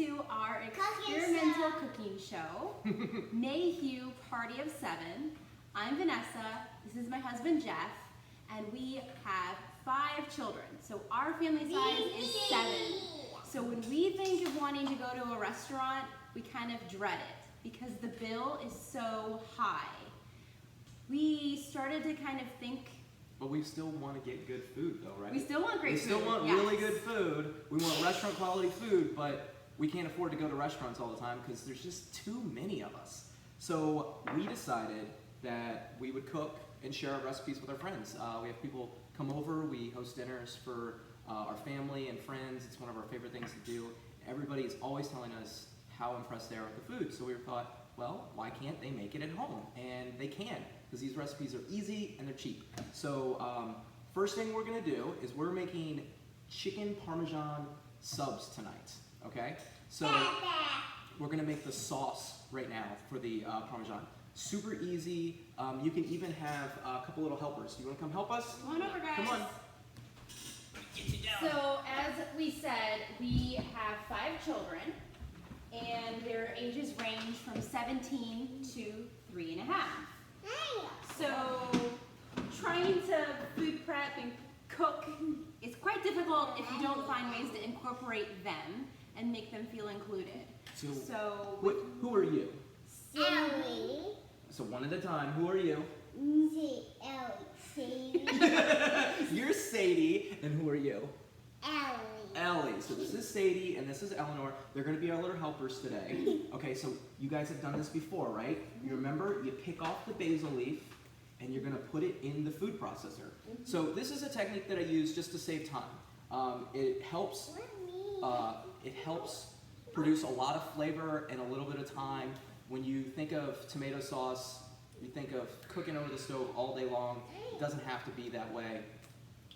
to our experimental cooking show, Mayhew Party of 7. I'm Vanessa, this is my husband Jeff, and we have 5 children. So our family size is 7. So when we think of wanting to go to a restaurant, we kind of dread it because the bill is so high. We started to kind of think. But we still want to get good food though, right? We still want great food. We still want really good food. We want restaurant quality food, but we can't afford to go to restaurants all the time because there's just too many of us. So we decided that we would cook and share our recipes with our friends. We have people come over, we host dinners for our family and friends. It's one of our favorite things to do. Everybody is always telling us how impressed they are with the food. So we thought, well, why can't they make it at home? And they can, because these recipes are easy and they're cheap. So first thing we're gonna do is we're making chicken Parmesan subs tonight, okay? So we're gonna make the sauce right now for the Parmesan. Super easy. You can even have a couple little helpers. Do you wanna come help us? Come on over, guys. Come on. So as we said, we have 5 children, and their ages range from 17 to 3.5. So trying to food prep and cook is quite difficult if you don't find ways to incorporate them and make them feel included. So who are you? Ellie. So one at a time. Who are you? Sadie. You're Sadie, and who are you? Ellie. Ellie. So this is Sadie, and this is Eleanor. They're going to be our little helpers today. Okay, so you guys have done this before, right? You remember, you pick off the basil leaf, and you're going to put it in the food processor. So this is a technique that I use just to save time. It helps produce a lot of flavor in a little bit of time. When you think of tomato sauce, you think of cooking over the stove all day long. It doesn't have to be that way.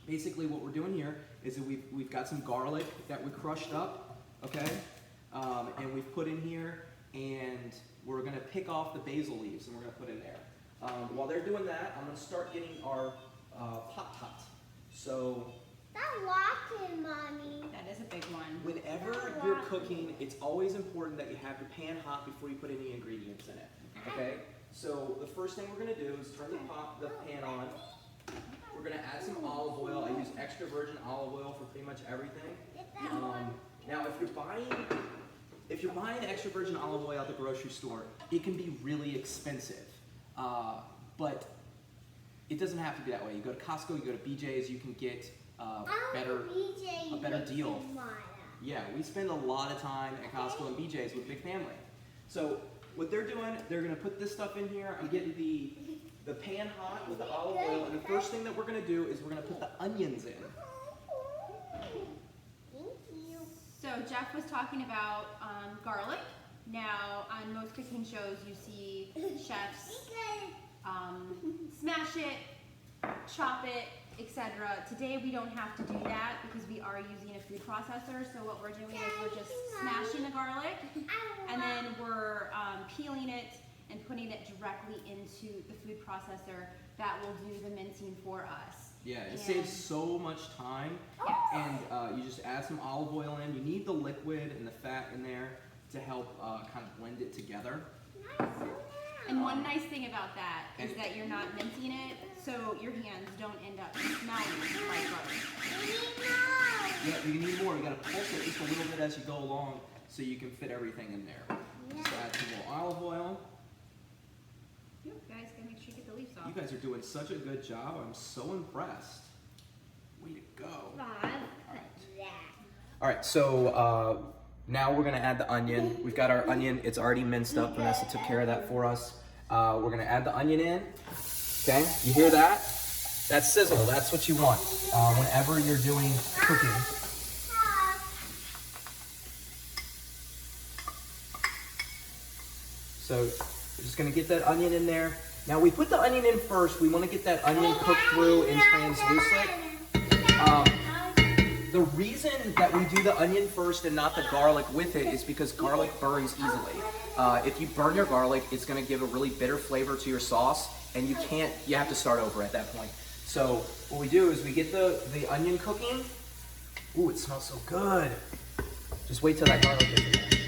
Basically what we're doing here is that we've got some garlic that we crushed up, okay? And we've put in here, and we're gonna pick off the basil leaves and we're gonna put in there. While they're doing that, I'm gonna start getting our Pop-Tart. So That's lots, Mommy. that is a big one. whenever you're cooking, it's always important that you have your pan hot before you put any ingredients in it, okay? So the first thing we're gonna do is turn the pan on. We're gonna add some olive oil. I use extra virgin olive oil for pretty much everything. Now, if you're buying extra virgin olive oil at the grocery store, it can be really expensive, but it doesn't have to be that way. You go to Costco, you go to BJ's, you can get a better deal. Yeah, we spend a lot of time at Costco and BJ's with big family. So what they're doing, they're gonna put this stuff in here. I'm getting the pan hot with the olive oil, and the first thing that we're gonna do is we're gonna put the onions in. So Jeff was talking about garlic. Now on most cooking shows you see chefs smash it, chop it, etc. Today we don't have to do that because we are using a food processor. So what we're doing is we're just smashing the garlic, and then we're peeling it and putting it directly into the food processor that will do the mincing for us. Yeah, it saves so much time. Yes. And you just add some olive oil in. You need the liquid and the fat in there to help kind of blend it together. And one nice thing about that is that you're not mincing it, so your hands don't end up smelling like garlic. Yeah, you need more. You gotta pulse it just a little bit as you go along so you can fit everything in there. Just add some more olive oil. You guys gotta make sure you get the leaves off. You guys are doing such a good job. I'm so impressed. Way to go. All right, so now we're gonna add the onion. We've got our onion, it's already minced up. Vanessa took care of that for us. We're gonna add the onion in, okay? You hear that? That's sizzle, that's what you want whenever you're doing cooking. So we're just gonna get that onion in there. Now we put the onion in first. We wanna get that onion cooked through and translucent. The reason that we do the onion first and not the garlic with it is because garlic burns easily. If you burn your garlic, it's gonna give a really bitter flavor to your sauce, and you have to start over at that point. So what we do is we get the onion cooking. Ooh, it smells so good. Just wait till that garlic gets in there.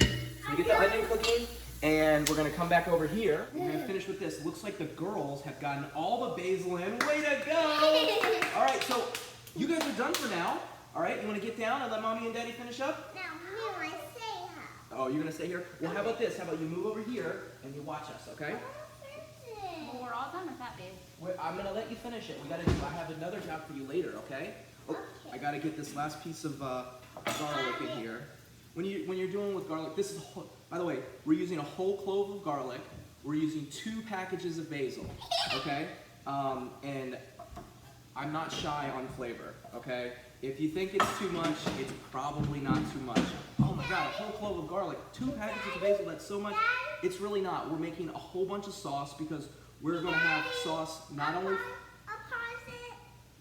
So we get the onion cooking, and we're gonna come back over here. We're gonna finish with this. Looks like the girls have gotten all the basil in. Way to go! All right, so you guys are done for now. All right, you wanna get down and let mommy and daddy finish up? Now, we want to say how. Oh, you're gonna stay here? Well, how about this? How about you move over here and you watch us, okay? Well, we're all done with that, babe. I'm gonna let you finish it. I have another job for you later, okay? Oh, I gotta get this last piece of garlic in here. When you're doing with garlic, this is by the way, we're using a whole clove of garlic. We're using 2 packages of basil, okay? And I'm not shy on flavor, okay? If you think it's too much, it's probably not too much. Oh my God, a whole clove of garlic, 2 packages of basil, that's so much. It's really not. We're making a whole bunch of sauce because we're gonna have sauce not only...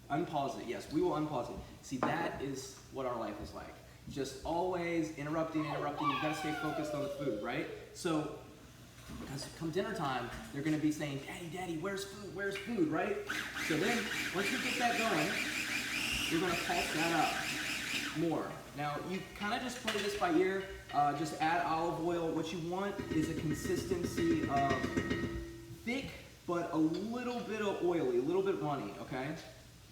Unpause it, yes, we will unpause it. See, that is what our life is like. Just always interrupting. You've got to stay focused on the food, right? So, because come dinner time, they're going to be saying, Daddy, where's food, right? So then, once you get that going, you're going to pulse that up more. Now, you kind of just play this by ear. Just add olive oil. What you want is a consistency of thick, but a little bit of oily, a little bit runny, okay?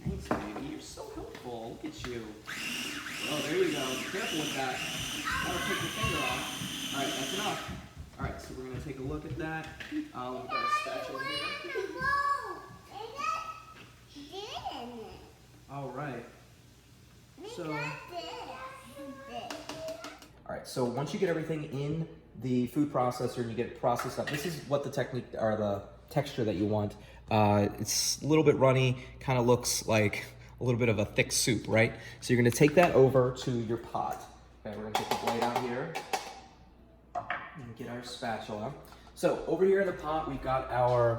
Thanks, baby. You're so helpful. Look at you. Oh, there you go. Careful with that. That'll take your finger off. All right, that's enough. All right, so we're going to take a look at that. We've got a spatula here. All right. All right, so once you get everything in the food processor and you get it processed up, this is what the technique or the texture that you want. It's a little bit runny, kind of looks like a little bit of a thick soup, right? So you're gonna take that over to your pot. Okay, we're gonna get the blade out here and get our spatula. So over here in the pot, we've got our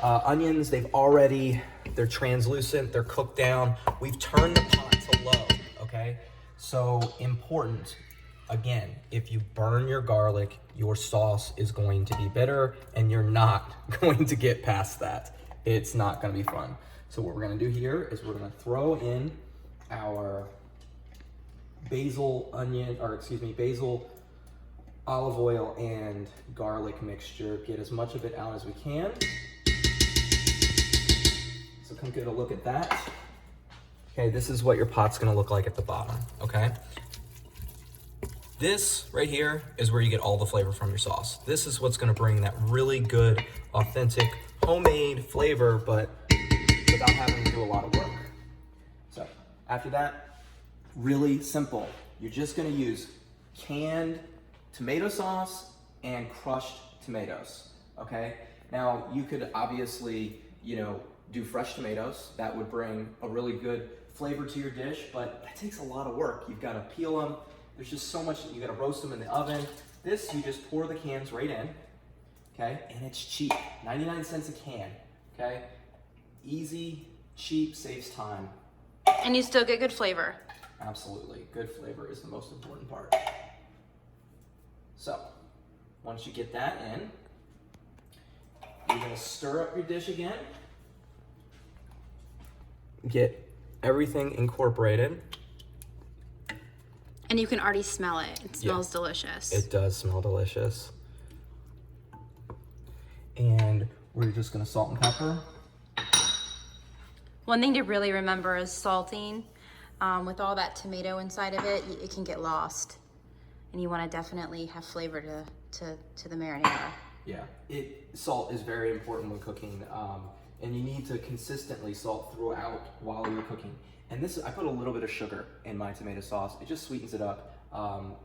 onions. They're translucent, they're cooked down. We've turned the pot to low, okay? So important, again, if you burn your garlic, your sauce is going to be bitter and you're not going to get past that. It's not gonna be fun. So what we're gonna do here is we're gonna throw in our basil olive oil and garlic mixture. Get as much of it out as we can. So come get a look at that. Okay, this is what your pot's gonna look like at the bottom, okay? This right here is where you get all the flavor from your sauce. This is what's gonna bring that really good, authentic, homemade flavor, but without having to do a lot of work. So after that, really simple. You're just gonna use canned tomato sauce and crushed tomatoes, okay? Now you could obviously, do fresh tomatoes. That would bring a really good flavor to your dish, but that takes a lot of work. You've gotta peel them. There's just so much, you gotta roast them in the oven. This, you just pour the cans right in, okay? And it's cheap, 99 cents a can, okay? Easy, cheap, saves time. And you still get good flavor. Absolutely, good flavor is the most important part. So, once you get that in, you're gonna stir up your dish again. Get everything incorporated. And you can already smell it. It smells delicious. It does smell delicious. And we're just gonna salt and pepper. One thing to really remember is salting. With all that tomato inside of it, it can get lost. And you wanna definitely have flavor to the marinara. Yeah, salt is very important when cooking. And you need to consistently salt throughout while you're cooking. And I put a little bit of sugar in my tomato sauce. It just sweetens it up.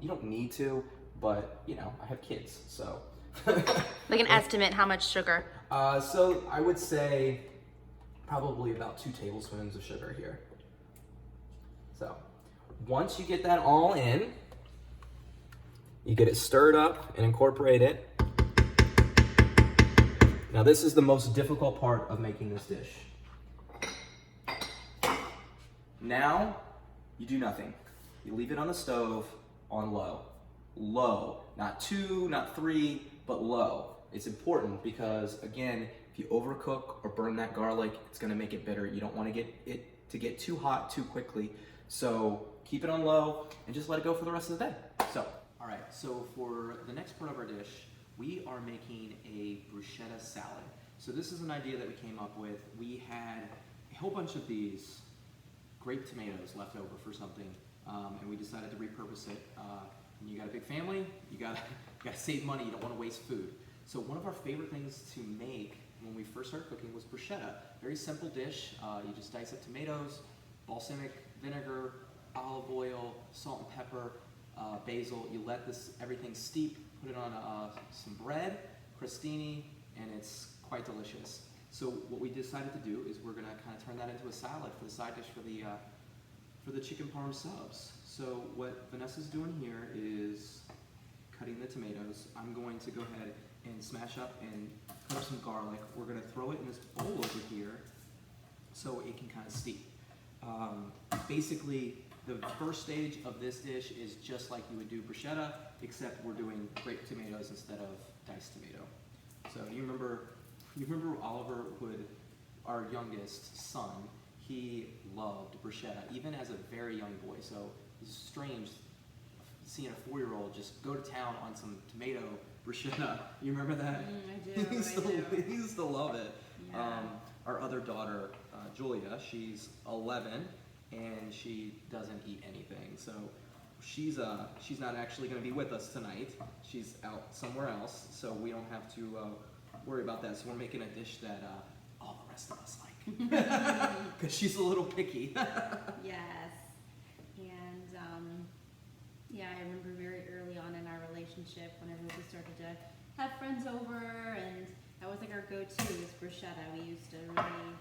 You don't need to, but I have kids, so. Like an estimate, how much sugar? So I would say probably about 2 tablespoons of sugar here. So once you get that all in, you get it stirred up and incorporate it. Now this is the most difficult part of making this dish. Now, you do nothing. You leave it on the stove on low. Low, not 2, not 3, but low. It's important because, again, if you overcook or burn that garlic, it's gonna make it bitter. You don't wanna get it to get too hot too quickly. So keep it on low and just let it go for the rest of the day. So, all All right, so for the next part of our dish, we are making a bruschetta salad. So this is an idea that we came up with. We had a whole bunch of these grape tomatoes left over for something, and we decided to repurpose it. When you got a big family, you gotta save money. You don't want to waste food. So one of our favorite things to make when we first started cooking was bruschetta. Very simple dish. You just dice up tomatoes, balsamic vinegar, olive oil, salt and pepper, basil. You let everything steep. Put it on some bread, crostini, and it's quite delicious. So what we decided to do is we're gonna kind of turn that into a salad for the side dish for the chicken parm subs. So what Vanessa's doing here is cutting the tomatoes. I'm going to go ahead and smash up and cut up some garlic. We're gonna throw it in this bowl over here so it can kind of steep. Basically, the first stage of this dish is just like you would do bruschetta, except we're doing grape tomatoes instead of diced tomato. So you remember Oliver Wood, our youngest son, he loved bruschetta, even as a very young boy. So it's strange seeing a 4-year-old just go to town on some tomato bruschetta. You remember that? I do, He used to love it. Yeah. Our other daughter, Julia, she's 11, and she doesn't eat anything. So she's not actually going to be with us tonight. She's out somewhere else, so we don't have to worry about that. So we're making a dish that all the rest of us like, because she's a little picky. Yes. And yeah, I remember very early on in our relationship, whenever we started to have friends over, and that was like our go-to is bruschetta. We used to really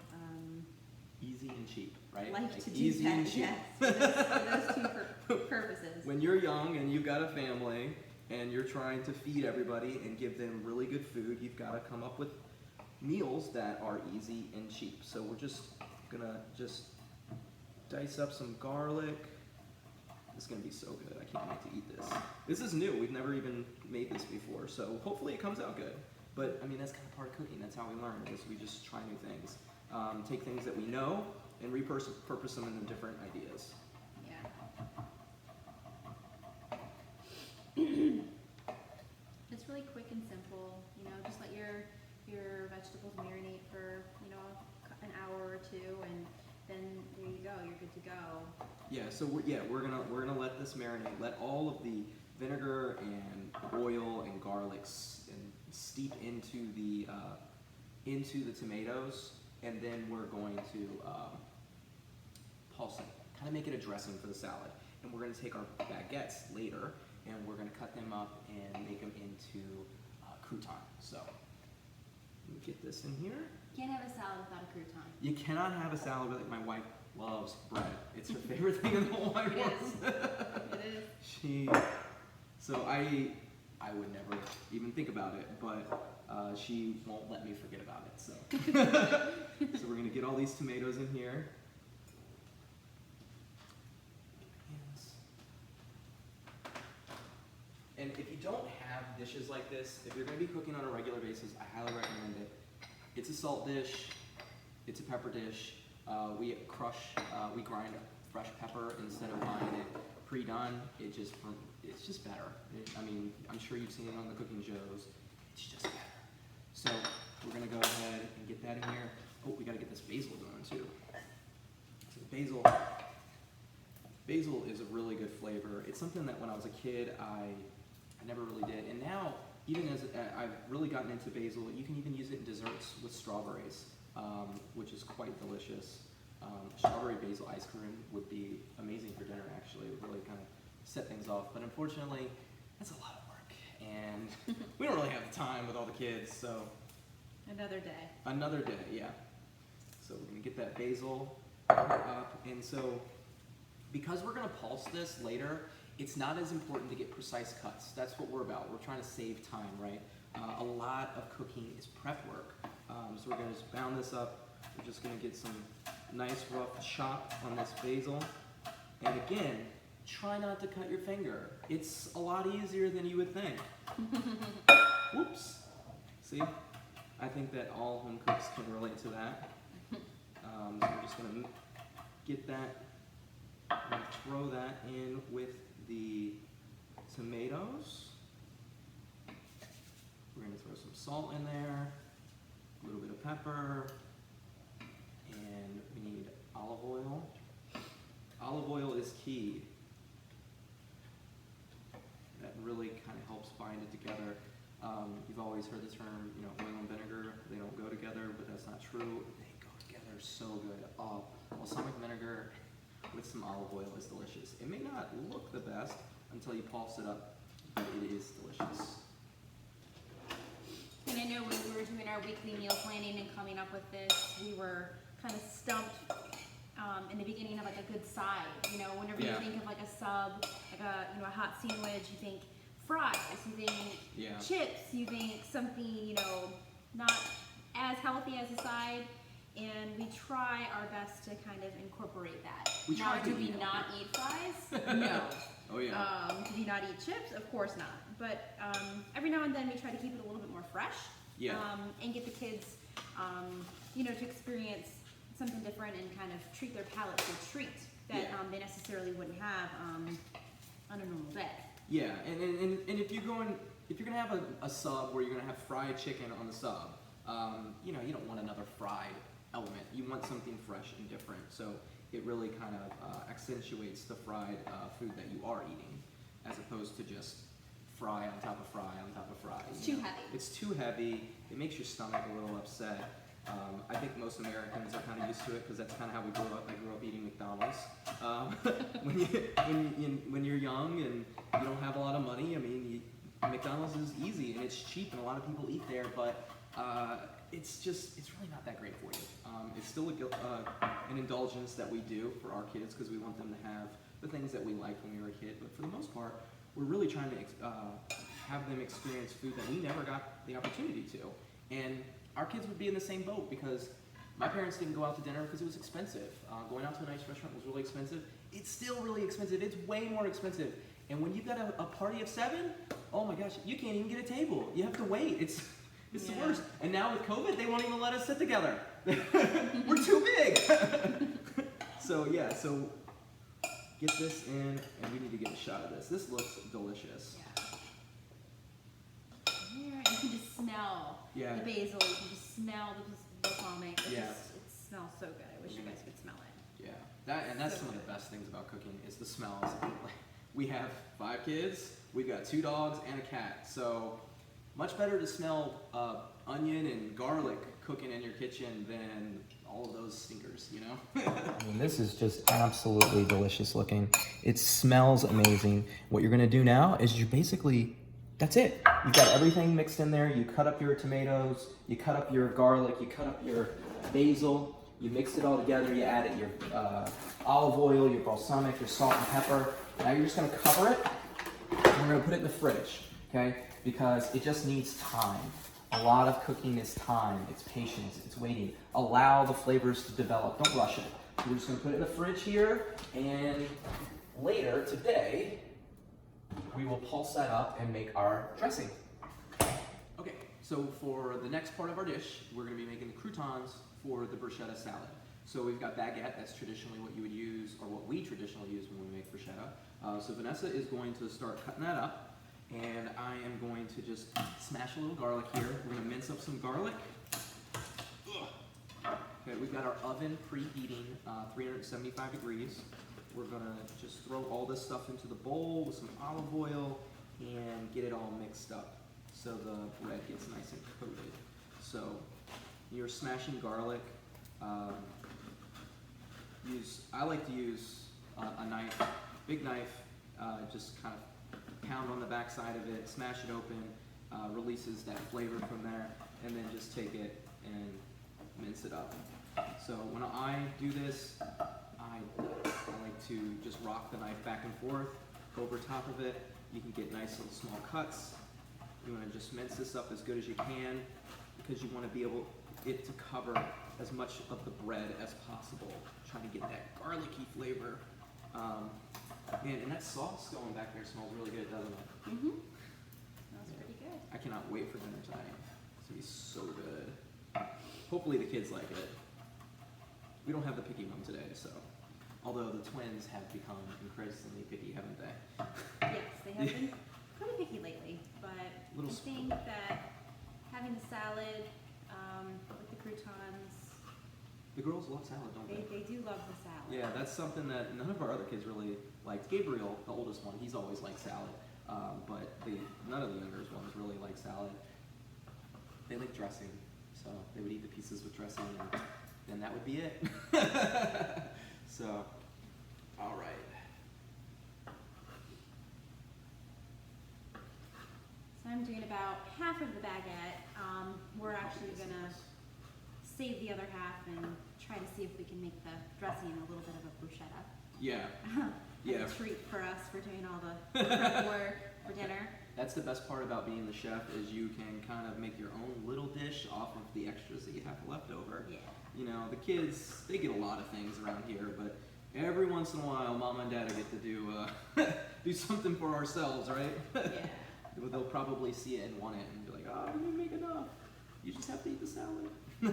Easy and cheap, right? like to do easy that. and cheap. Yes, for those two purposes. When you're young and you've got a family and you're trying to feed everybody and give them really good food, you've got to come up with meals that are easy and cheap. So we're just gonna dice up some garlic. This is gonna be so good. I can't wait to eat this. This is new. We've never even made this before, so hopefully it comes out good. But I mean, that's kind of part of cooking. That's how we learn. Is we just try new things, take things that we know and repurpose them into different ideas. Yeah. It's really quick and simple. You know, just let your vegetables marinate for an hour or two, and then there you go. You're good to go. Yeah. So we're gonna let this marinate. Let all of the vinegar and oil and garlic steep into the tomatoes, and then we're going to pulse it, kind of make it a dressing for the salad. And we're going to take our baguettes later, and we're going to cut them up and make them into crouton. So let me get this in here. Can't have a salad without a crouton. You cannot have a salad with it. My wife loves bread. It's her favorite thing in the whole wide world. It is. So I would never even think about it, but she won't let me forget about it. So, so we're gonna get all these tomatoes in here. And if you don't have dishes like this, if you're gonna be cooking on a regular basis, I highly recommend it. It's a salt dish, it's a pepper dish. We grind fresh pepper instead of buying it pre-done. It's just better. I mean, I'm sure you've seen it on the cooking shows. It's just better. So we're gonna go ahead and get that in here. Oh, we gotta get this basil going too. So basil is a really good flavor. It's something that when I was a kid, I never really did. And now, even as I've really gotten into basil, you can even use it in desserts with strawberries, which is quite delicious. Strawberry basil ice cream would be amazing for dinner, actually. It would really kind of set things off. But unfortunately, that's a lot of work. And we don't really have the time with all the kids, so. Another day. Another day, yeah. So we're gonna get that basil up. And so, because we're gonna pulse this later, it's not as important to get precise cuts. That's what we're about. We're trying to save time, right? A lot of cooking is prep work. So we're gonna just pound this up. We're just gonna get some nice rough chop on this basil. And again, try not to cut your finger. It's a lot easier than you would think. Whoops. See? I think that all home cooks can relate to that. So we're just gonna get that, and throw that in with the tomatoes. salt in there, a little bit of pepper, and we need olive oil. Olive oil is key. That really kind of helps bind it together. You've always heard the term, oil and vinegar, they don't go together, but that's not true. They go together so good. Balsamic vinegar with some olive oil is delicious. It may not look the best until you pulse it up, but it is delicious. And I know when we were doing our weekly meal planning and coming up with this, we were kind of stumped in the beginning of like a good side. Whenever you think of like a sub, like a hot sandwich, you think fries, you think chips, you think something, not as healthy as a side. And we try our best to kind of incorporate that. Now, do we not eat fries? No. Oh yeah. Do we not eat chips? Of course not. But every now and then we try to keep it a little bit more fresh. Yeah. And get the kids, to experience something different and kind of treat their palate to a treat that they necessarily wouldn't have on a normal day. Yeah, and if you're gonna have a sub where you're gonna have fried chicken on the sub, you don't want another fried element. You want something fresh and different. So it really kind of accentuates the fried food that you are eating, as opposed to just fry on top of fry on top of fry. It's too heavy. It's too heavy. It makes your stomach a little upset. I think most Americans are kind of used to it because that's kind of how we grew up. I grew up eating McDonald's. When you're young and you don't have a lot of money, McDonald's is easy and it's cheap and a lot of people eat there, but it's really not that great for you. It's still an indulgence that we do for our kids because we want them to have the things that we liked when we were a kid, but for the most part, we're really trying to have them experience food that we never got the opportunity to. And our kids would be in the same boat because my parents didn't go out to dinner because it was expensive. Going out to a nice restaurant was really expensive. It's still really expensive. It's way more expensive. And when you've got a party of 7, oh my gosh, you can't even get a table. You have to wait. It's the worst. And now with COVID, they won't even let us sit together. We're too big. So get this in, and we need to get a shot of this. This looks delicious. Yeah, you can just smell the basil. You can just smell the balsamic. It smells so good. I wish you guys could smell it. Yeah, that's some of the best things about cooking is the smells. We have 5 kids. We've got 2 dogs and a cat. So much better to smell onion and garlic cooking in your kitchen than all of those stinkers, This is just absolutely delicious looking. It smells amazing. What you're gonna do now is that's it. You've got everything mixed in there. You cut up your tomatoes, you cut up your garlic, you cut up your basil, you mix it all together, you add your olive oil, your balsamic, your salt and pepper. Now you're just gonna cover it, and we're gonna put it in the fridge, okay? Because it just needs time. A lot of cooking is time, it's patience, it's waiting. Allow the flavors to develop, don't rush it. So we're just gonna put it in the fridge here, and later today, we will pulse that up and make our dressing. Okay, so for the next part of our dish, we're gonna be making the croutons for the bruschetta salad. So we've got baguette, that's traditionally what you would use, or what we traditionally use when we make bruschetta. So Vanessa is going to start cutting that up. And I am going to just smash a little garlic here. We're going to mince up some garlic. Okay, we've got our oven preheating 375 degrees. We're going to just throw all this stuff into the bowl with some olive oil and get it all mixed up so the bread gets nice and coated. So you're smashing garlic. I like to use a knife, big knife, just kind of pound on the back side of it, smash it open, releases that flavor from there, and then just take it and mince it up. So when I do this, I like to just rock the knife back and forth over top of it. You can get nice little small cuts. You want to just mince this up as good as you can because you want to be able it to cover as much of the bread as possible. Trying to get that garlicky flavor. Man, and that sauce going back there smells really good, doesn't it? Mm-hmm. Smells pretty good. I cannot wait for dinner tonight. It's going to be so good. Hopefully the kids like it. We don't have the picky one today, so. Although the twins have become increasingly picky, haven't they? Yes, they have been pretty picky lately, but I think that having having the salad with the croutons. The girls love salad, don't they? They do love the salad. Yeah, that's something that none of our other kids really liked. Gabriel, the oldest one, he's always liked salad, but none of the younger ones really like salad. They like dressing, so they would eat the pieces with dressing, and then that would be it. So, all right. So I'm doing about half of the baguette. We're actually gonna save the other half and try to see if we can make the dressing a little bit of a bruschetta. Yeah, As yeah. a treat for us for doing all the prep work for dinner. That's the best part about being the chef is you can kind of make your own little dish off of the extras that you have left over. Yeah. You know, the kids, they get a lot of things around here, but every once in a while, Mama and Dad get to do do something for ourselves, right? Yeah. They'll probably see it and want it and be like, oh, we didn't make enough. You just have to eat the salad. Yeah.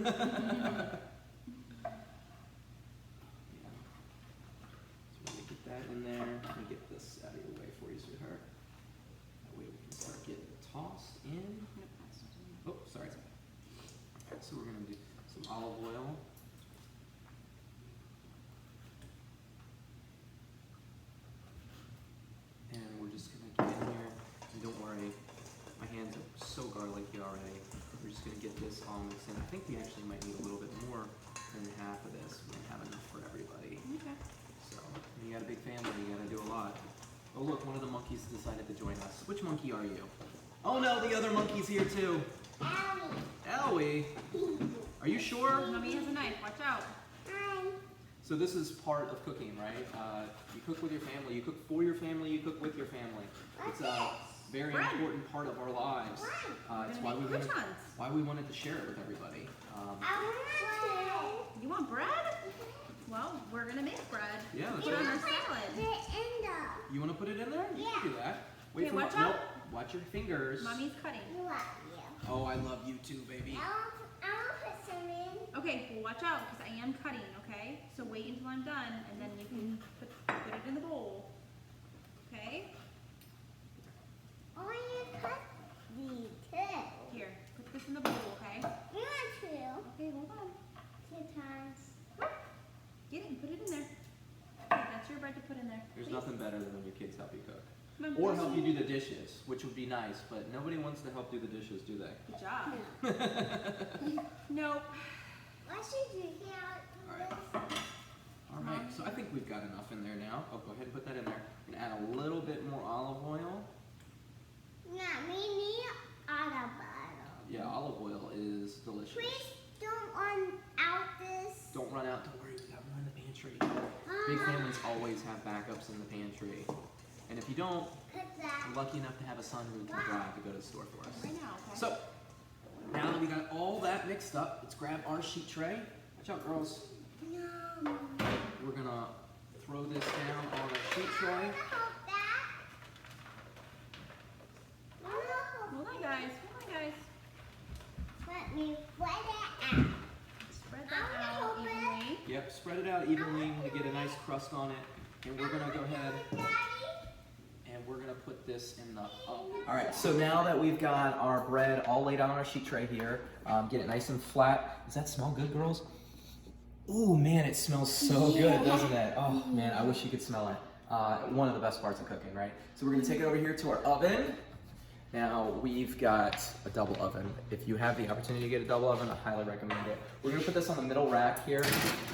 So let me get that in there. Let me get this out of your way for you, sweetheart. That way we can start getting it tossed in. Oh, sorry. So we're gonna do some olive oil. And we're just gonna get in here. And don't worry, my hands are so garlicky already. We're just gonna get this all mixed in. I think we actually might need a little bit more than half of this. We don't have enough for everybody. Okay. So, when you got a big family, you gotta do a lot. Oh look, one of the monkeys decided to join us. Which monkey are you? Oh no, the other monkey's here too. Ellie. Are you sure? Mommy has a knife, watch out. So this is part of cooking, right? You cook with your family, you cook for your family, you cook with your family. It's a very Bread. important part of our lives. It's We're gonna make croutons. why we wanted to share it with everybody. You want bread? Well, we're gonna make bread. Yeah, that's Put it on right. our salad. You want to put it in there? You can do that. Wait Okay, for watch nope, out. watch your fingers. Mommy's cutting. Oh, I love you too, baby. Okay, well watch out because I am cutting, okay? So wait until I'm done and then you can put it in the bowl. Okay? Here, put this in the bowl, okay? Okay, hold on. Get it and put it in there. Okay, that's your bread to put in there. There's Please. nothing better than when your kids help you cook. Come on, Or please. help you do the dishes, which would be nice, but nobody wants to help do the dishes, do they? Good job. Nope. Alright, so I think we've got enough in there now. Oh, go ahead and put that in there. And add a little bit more olive oil. Yeah, olive oil is delicious. Don't run out. Don't worry, we got more in the pantry. Big families always have backups in the pantry. And if you don't, we're lucky enough to have a son who can drive to go to the store for us. Right now, okay? So, now that we got all that mixed up, let's grab our sheet tray. Watch out, girls. We're gonna throw this down on our sheet tray. Hold on, guys. Hold on, guys. Let me spread it out. Spread that out evenly. Yep, spread it out evenly to get a nice crust on it. And we're gonna go ahead and we're gonna put this in the oven. All right, so now that we've got our bread all laid out on our sheet tray here, get it nice and flat. Does that smell good, girls? Ooh, man, it smells so good, doesn't it? Oh, man, I wish you could smell it. One of the best parts of cooking, right? So we're gonna take it over here to our oven. Now, we've got a double oven. If you have the opportunity to get a double oven, I highly recommend it. We're gonna put this on the middle rack here.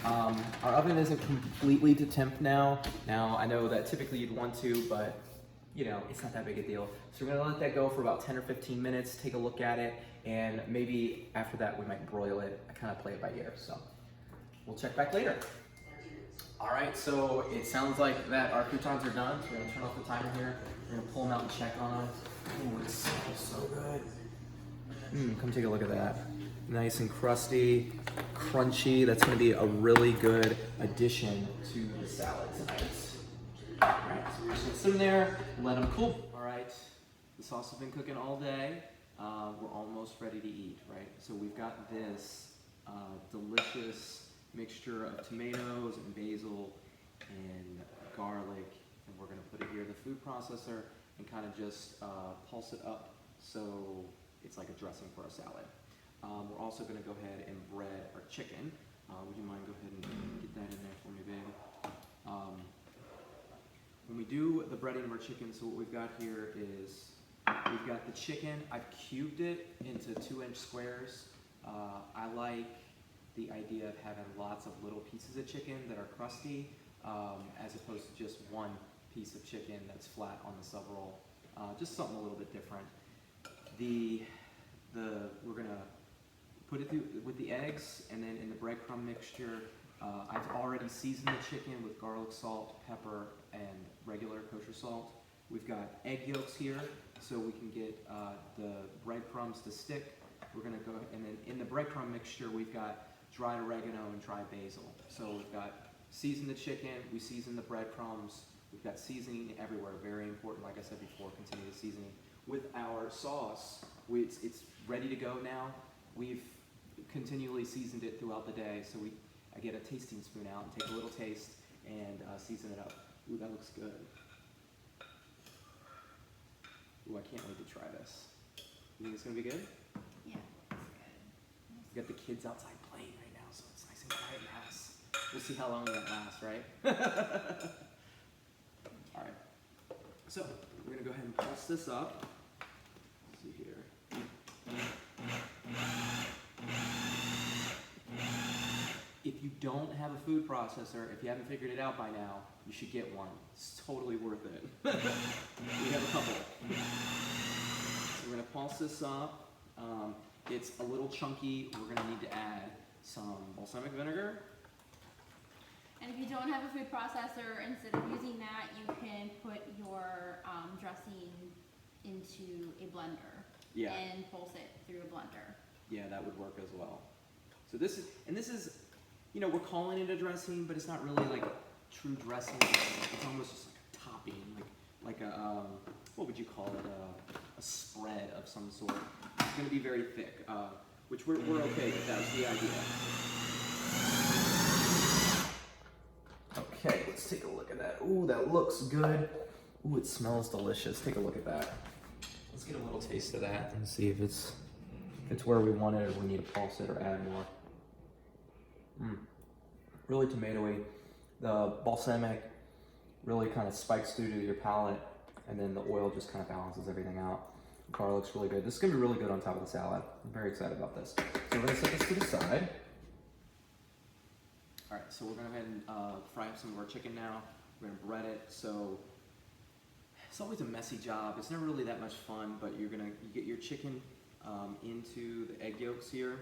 Our oven isn't completely to temp now. Now, I know that typically you'd want to, but you know, it's not that big a deal. So we're gonna let that go for about 10 or 15 minutes, take a look at it, and maybe after that we might broil it. I kind of play it by ear, so we'll check back later. All right, so it sounds like that our croutons are done. So we're gonna turn off the timer here. We're gonna pull them out and check on them. Ooh, it smells so good. Come take a look at that. Nice and crusty, crunchy. That's gonna be a really good addition to the salad tonight. All right, so we're just gonna sit them there, let them cool. All right, the sauce has been cooking all day. We're almost ready to eat, right? So we've got this delicious mixture of tomatoes and basil and garlic, and we're gonna put it here in the food processor and kind of just pulse it up so it's like a dressing for our salad. We're also going to go ahead and bread our chicken. Would you mind go ahead and get that in there for me, babe? When we do the breading of our chicken, so what we've got here is we've got the chicken. I've cubed it into 2-inch squares. I like the idea of having lots of little pieces of chicken that are crusty, as opposed to just one piece of chicken that's flat on the sub roll. Just something a little bit different. We're gonna put it through with the eggs, and then in the breadcrumb mixture, I've already seasoned the chicken with garlic salt, pepper, and regular kosher salt. We've got egg yolks here, so we can get the breadcrumbs to stick. We're gonna go, and then in the breadcrumb mixture, we've got dried oregano and dried basil. So we've got seasoned the chicken, we season the breadcrumbs, we've got seasoning everywhere, very important, like I said before, continue the seasoning. With our sauce, it's ready to go now. We've continually seasoned it throughout the day, so I get a tasting spoon out and take a little taste and season it up. Ooh, that looks good. Ooh, I can't wait to try this. You think it's gonna be good? Yeah, it's good. We got the kids outside playing right now, so it's nice and quiet in the house. We'll see how long that lasts, right? All right. So we're gonna go ahead and pulse this up. Let's see here. If you don't have a food processor, if you haven't figured it out by now, you should get one. It's totally worth it. We have a couple. So we're gonna pulse this up. It's a little chunky. We're gonna need to add some balsamic vinegar. And if you don't have a food processor, instead of using that, you can put your dressing into a blender Yeah. and pulse it through a blender. Yeah, that would work as well. So this is, you know, we're calling it a dressing, but it's not really like a true dressing. It's almost just like a topping, like a, what would you call it? A spread of some sort. It's gonna be very thick, which we're okay with. That's the idea. Okay, let's take a look at that. Ooh, that looks good. Ooh, it smells delicious. Take a look at that. Let's get a little taste of that and see if it's where we want it, or we need to pulse it or add more. Really tomatoey. The balsamic really kind of spikes through to your palate, and then the oil just kind of balances everything out. The garlic's really good. This is gonna be really good on top of the salad. I'm very excited about this. So we're gonna set this to the side. All right, so we're gonna go ahead and fry up some of our chicken now. We're gonna bread it. So it's always a messy job. It's never really that much fun, but you get your chicken into the egg yolks here.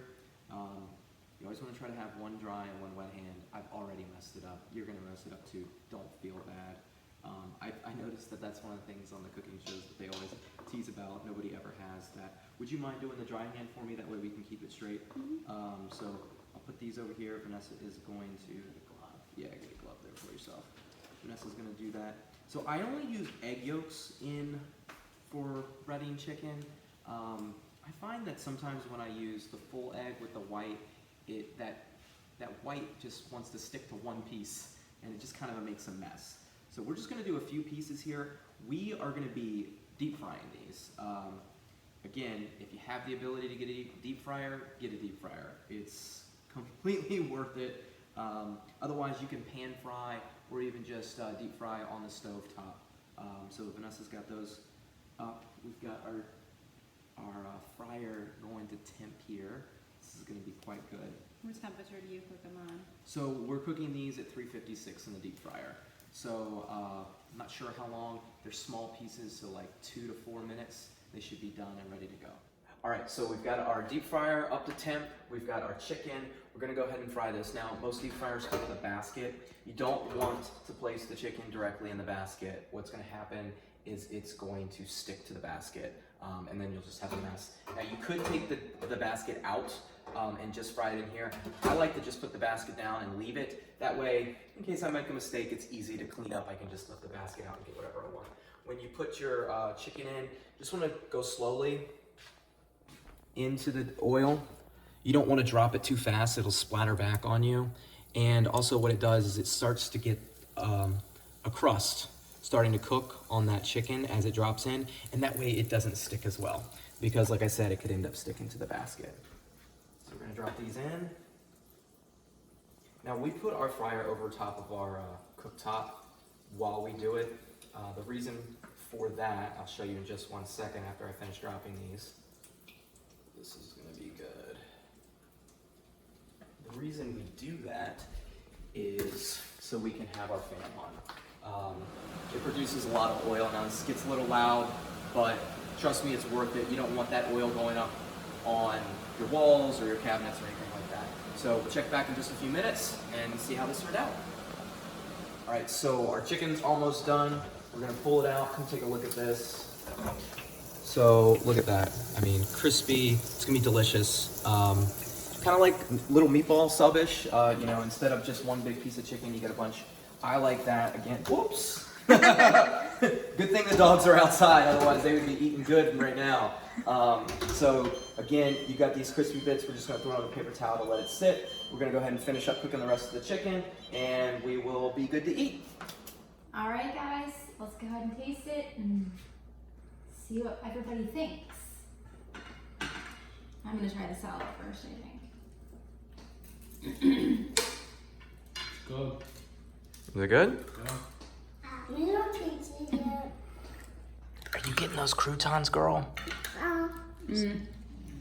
You always want to try to have one dry and one wet hand. I've already messed it up. You're gonna mess it up too. Don't feel bad. I noticed that that's one of the things on the cooking shows that they always tease about. Nobody ever has that. Would you mind doing the dry hand for me? That way we can keep it straight. So I'll put these over here. Vanessa is going to get a glove. Yeah, get a glove there for yourself. Vanessa's gonna do that. So I only use egg yolks for breading chicken. I find that sometimes when I use the full egg with the white, that white just wants to stick to one piece, and it just kind of makes a mess. So we're just gonna do a few pieces here. We are gonna be deep frying these. Again, if you have the ability to get a deep fryer, get a deep fryer. It's completely worth it. Otherwise, you can pan fry or even just deep fry on the stove top. So Vanessa's got those up. We've got our fryer going to temp here. This is going to be quite good. What temperature do you cook them on? So we're cooking these at 356 in the deep fryer. So I'm not sure how long. They're small pieces, so like 2 to 4 minutes. They should be done and ready to go. All right, so we've got our deep fryer up to temp. We've got our chicken. We're gonna go ahead and fry this. Now, most deep fryers come with a basket. You don't want to place the chicken directly in the basket. What's gonna happen is it's going to stick to the basket, and then you'll just have a mess. Now, you could take the basket out and just fry it in here. I like to just put the basket down and leave it. That way, in case I make a mistake, it's easy to clean up. I can just lift the basket out and get whatever I want. When you put your chicken in, just wanna go slowly into the oil. You don't want to drop it too fast, it'll splatter back on you. And also what it does is it starts to get a crust. starting to cook on that chicken as it drops in, and that way it doesn't stick as well. Because like I said, it could end up sticking to the basket. So we're gonna drop these in. Now we put our fryer over top of our cooktop while we do it. The reason for that, I'll show you in just 1 second after I finish dropping these. This is gonna be good. The reason we do that is so we can have our fan on. It produces a lot of oil. Now this gets a little loud, but trust me, it's worth it. You don't want that oil going up on your walls or your cabinets or anything like that. So we'll check back in just a few minutes and see how this turned out. All right, so our chicken's almost done. We're gonna pull it out. Come take a look at this. So look at that. I mean, crispy. It's gonna be delicious. Kind of like little meatball sub-ish. You know, instead of just one big piece of chicken, you get a bunch. I like that. Again, whoops. Good thing the dogs are outside, otherwise they would be eating good right now. So again, you got these crispy bits. We're just gonna throw it on a paper towel to let it sit. We're gonna go ahead and finish up cooking the rest of the chicken, and we will be good to eat. All right, guys, let's go ahead and taste it and see what everybody thinks. I'm gonna try the salad first, I think. Good. Is it good? We don't taste it yet. Are you getting those croutons, girl?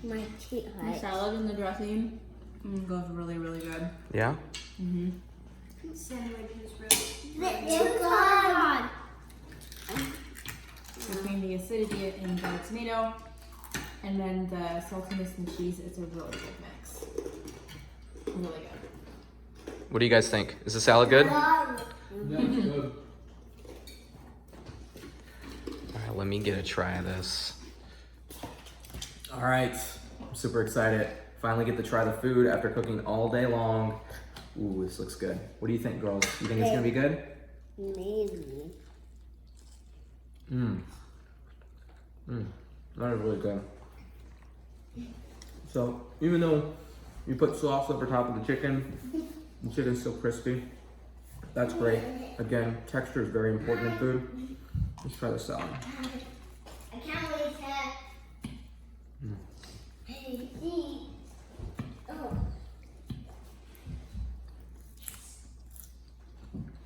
My teeth The hurt. salad and the dressing goes really, really good. Yeah? Sandwich is really They're gone. between the acidity in the tomato and then the saltiness in the cheese. It's a really good mix. Really good. What do you guys think? Is the salad good? Yeah, it's good. All right, let me get a try of this. All right, I'm super excited. Finally get to try the food after cooking all day long. Ooh, this looks good. What do you think, girls? You think it's gonna be good? Maybe. That is really good. So, even though you put sauce over top of the chicken's still crispy. That's great. Again, texture is very important in food. Let's try the salad. I can't wait to eat. Oh.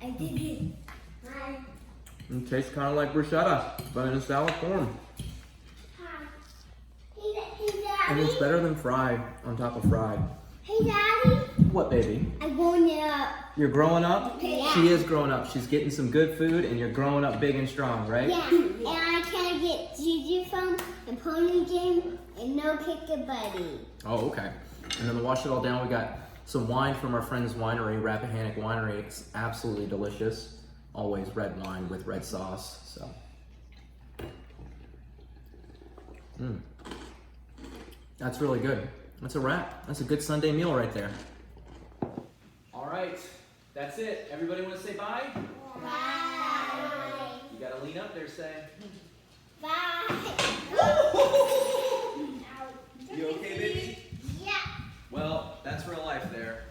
I did it. Hi. It tastes kind of like bruschetta, but in a salad form. Hi. Hey, And it's Daddy. better than fried on top of fried. Hey, Daddy. What, baby? I'm going up. You're growing up? Yeah. She is growing up. She's getting some good food, and you're growing up big and strong, right? Yeah. And I can get Gigi from and Pony Game and No Kick a Buddy. Oh, okay. And then to wash it all down, we got some wine from our friend's winery, Rappahannock Winery. It's absolutely delicious. Always red wine with red sauce. So. That's really good. That's a wrap. That's a good Sunday meal right there. All right, that's it. Everybody want to say bye? Bye. You gotta lean up there, say. Bye. You okay, baby? Yeah. Well, that's real life there.